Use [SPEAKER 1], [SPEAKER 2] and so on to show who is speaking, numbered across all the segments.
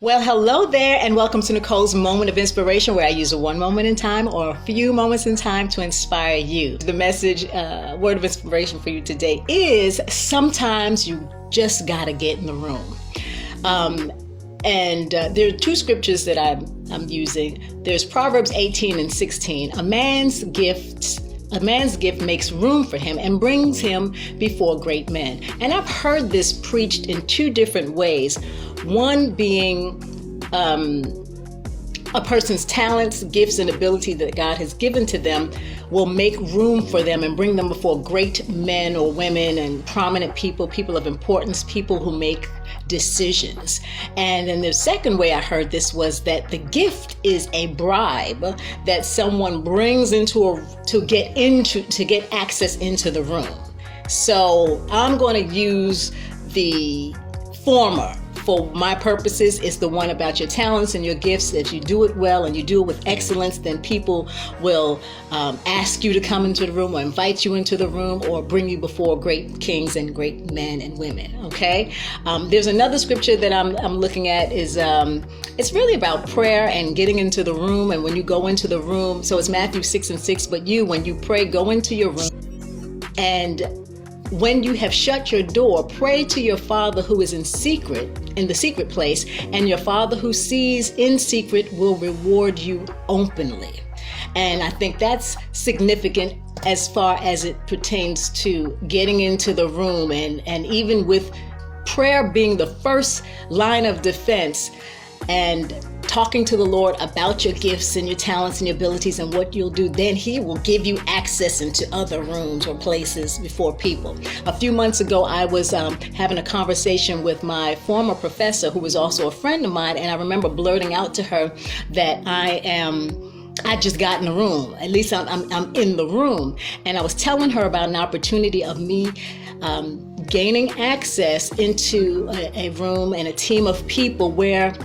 [SPEAKER 1] Well, hello there, and welcome to Nicole's Moment of Inspiration, where I use one moment in time or a few moments in time to inspire you. The message, word of inspiration for you today is sometimes you just got to get in the room. There are two scriptures that I'm using. There's Proverbs 18:16. A man's gift makes room for him and brings him before great men. And I've heard this preached in two different ways. One being a person's talents, gifts, and ability that God has given to them will make room for them and bring them before great men or women and prominent people, people of importance, people who make decisions. And then the second way I heard this was that the gift is a bribe that someone brings to get access into the room. So I'm going to use the former. For my purposes, it's the one about your talents and your gifts. If you do it well and you do it with excellence, then people will ask you to come into the room or invite you into the room or bring you before great kings and great men and women. Okay. There's another scripture that I'm looking at is it's really about prayer and getting into the room. And when you go into the room, so it's Matthew 6:6. But when you pray, go into your room, and when you have shut your door, pray to your Father who is in the secret place, and your Father who sees in secret will reward you openly. And I think that's significant as far as it pertains to getting into the room, and even with prayer being the first line of defense, and talking to the Lord about your gifts and your talents and your abilities and what you'll do, then He will give you access into other rooms or places before people. A few months ago, I was having a conversation with my former professor, who was also a friend of mine, and I remember blurting out to her that I just got in the room. At least I'm in the room. And I was telling her about an opportunity of me gaining access into a room and a team of people where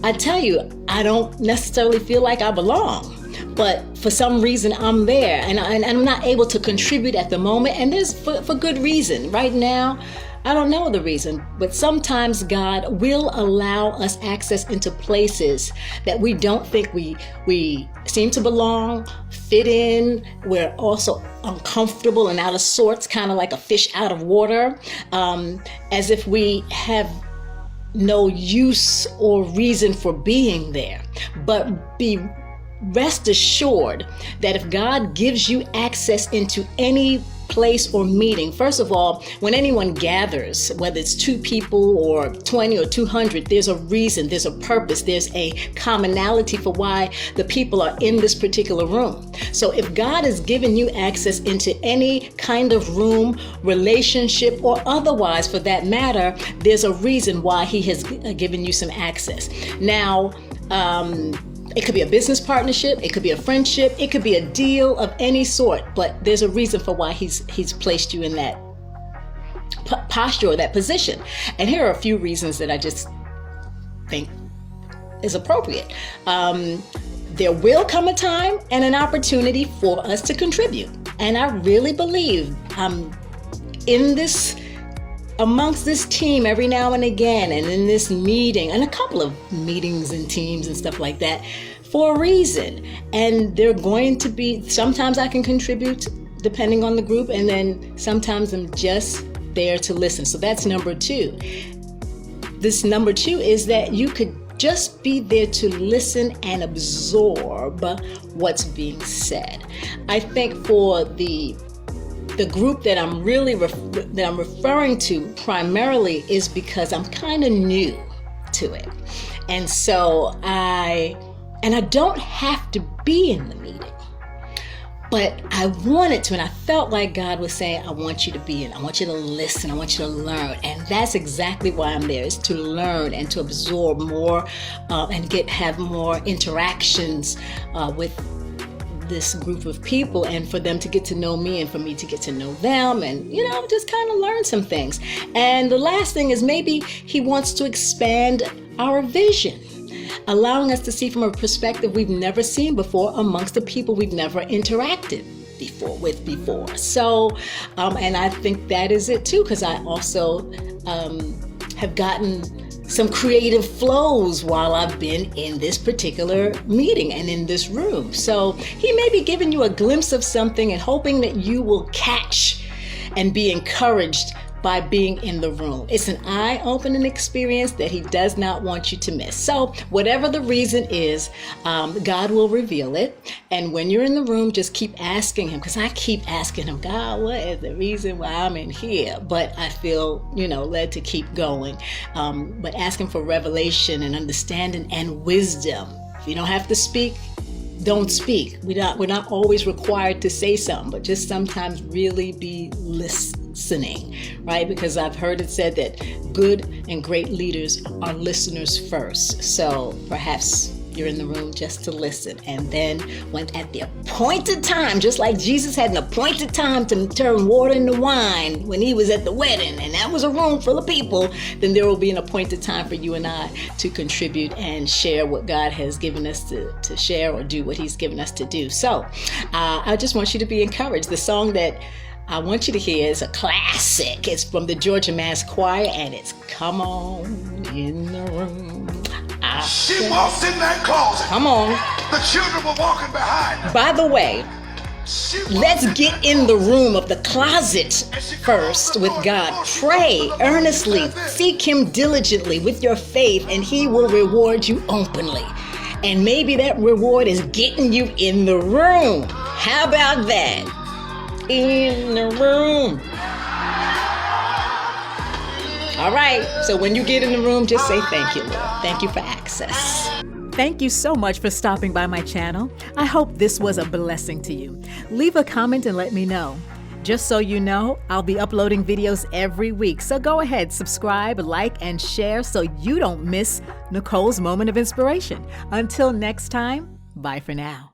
[SPEAKER 1] I tell you, I don't necessarily feel like I belong, but for some reason I'm there, and I'm not able to contribute at the moment, and there's for good reason. Right now, I don't know the reason, but sometimes God will allow us access into places that we don't think we seem to belong, fit in. We're also uncomfortable and out of sorts, kind of like a fish out of water, as if we have no use or reason for being there. But rest assured that if God gives you access into any place or meeting, first of all, when anyone gathers, whether it's 2 people or 20 or 200, there's a reason, there's a purpose, there's a commonality for why the people are in this particular room. So if God has given you access into any kind of room, relationship, or otherwise for that matter, there's a reason why He has given you some access. Now, it could be a business partnership, it could be a friendship, it could be a deal of any sort, but there's a reason for why he's placed you in that posture or that position. And here are a few reasons that I just think is appropriate. There will come a time and an opportunity for us to contribute. And I really believe amongst this team every now and again, and in this meeting, and a couple of meetings and teams and stuff like that, for a reason. And they're going to be, sometimes I can contribute depending on the group, and then sometimes I'm just there to listen. So that's number 2. This number 2 is that you could just be there to listen and absorb what's being said. I think for the group that I'm referring to primarily is because I'm kind of new to it. And so I don't have to be in the meeting, but I wanted to, and I felt like God was saying, I want you to be in, I want you to listen, I want you to learn. And that's exactly why I'm there, is to learn and to absorb more and have more interactions with this group of people, and for them to get to know me and for me to get to know them, and just kind of learn some things. And the last thing is maybe He wants to expand our vision, allowing us to see from a perspective we've never seen before amongst the people we've never interacted with before. So and I think that is it too, because I also have gotten some creative flows while I've been in this particular meeting and in this room. So he may be giving you a glimpse of something and hoping that you will catch and be encouraged by being in the room. It's an eye-opening experience that he does not want you to miss. So whatever the reason is, God will reveal it. And when you're in the room, just keep asking him, because I keep asking him, God, what is the reason why I'm in here? But I feel, led to keep going. But asking for revelation and understanding and wisdom. If you don't have to speak, don't speak. We're not always required to say something, but just sometimes really be listening, right? Because I've heard it said that good and great leaders are listeners first. So perhaps you're in the room just to listen. And then when at the appointed time, just like Jesus had an appointed time to turn water into wine when he was at the wedding, and that was a room full of people, then there will be an appointed time for you and I to contribute and share what God has given us to share, or do what he's given us to do. So I just want you to be encouraged. The song that I want you to hear is a classic. It's from the Georgia Mass Choir, and it's Come On in the Room.
[SPEAKER 2] She walked in that closet.
[SPEAKER 1] Come on.
[SPEAKER 2] The children were walking behind her.
[SPEAKER 1] By the way, let's get in the room of the closet first with God. Pray earnestly. Seek him diligently with your faith, and he will reward you openly. And maybe that reward is getting you in the room. How about that? In the room. All right. So when you get in the room, just say thank you, Lord. Thank you for access.
[SPEAKER 3] Thank you so much for stopping by my channel. I hope this was a blessing to you. Leave a comment and let me know. Just so you know, I'll be uploading videos every week. So go ahead, subscribe, like, and share so you don't miss Nicole's moment of inspiration. Until next time, bye for now.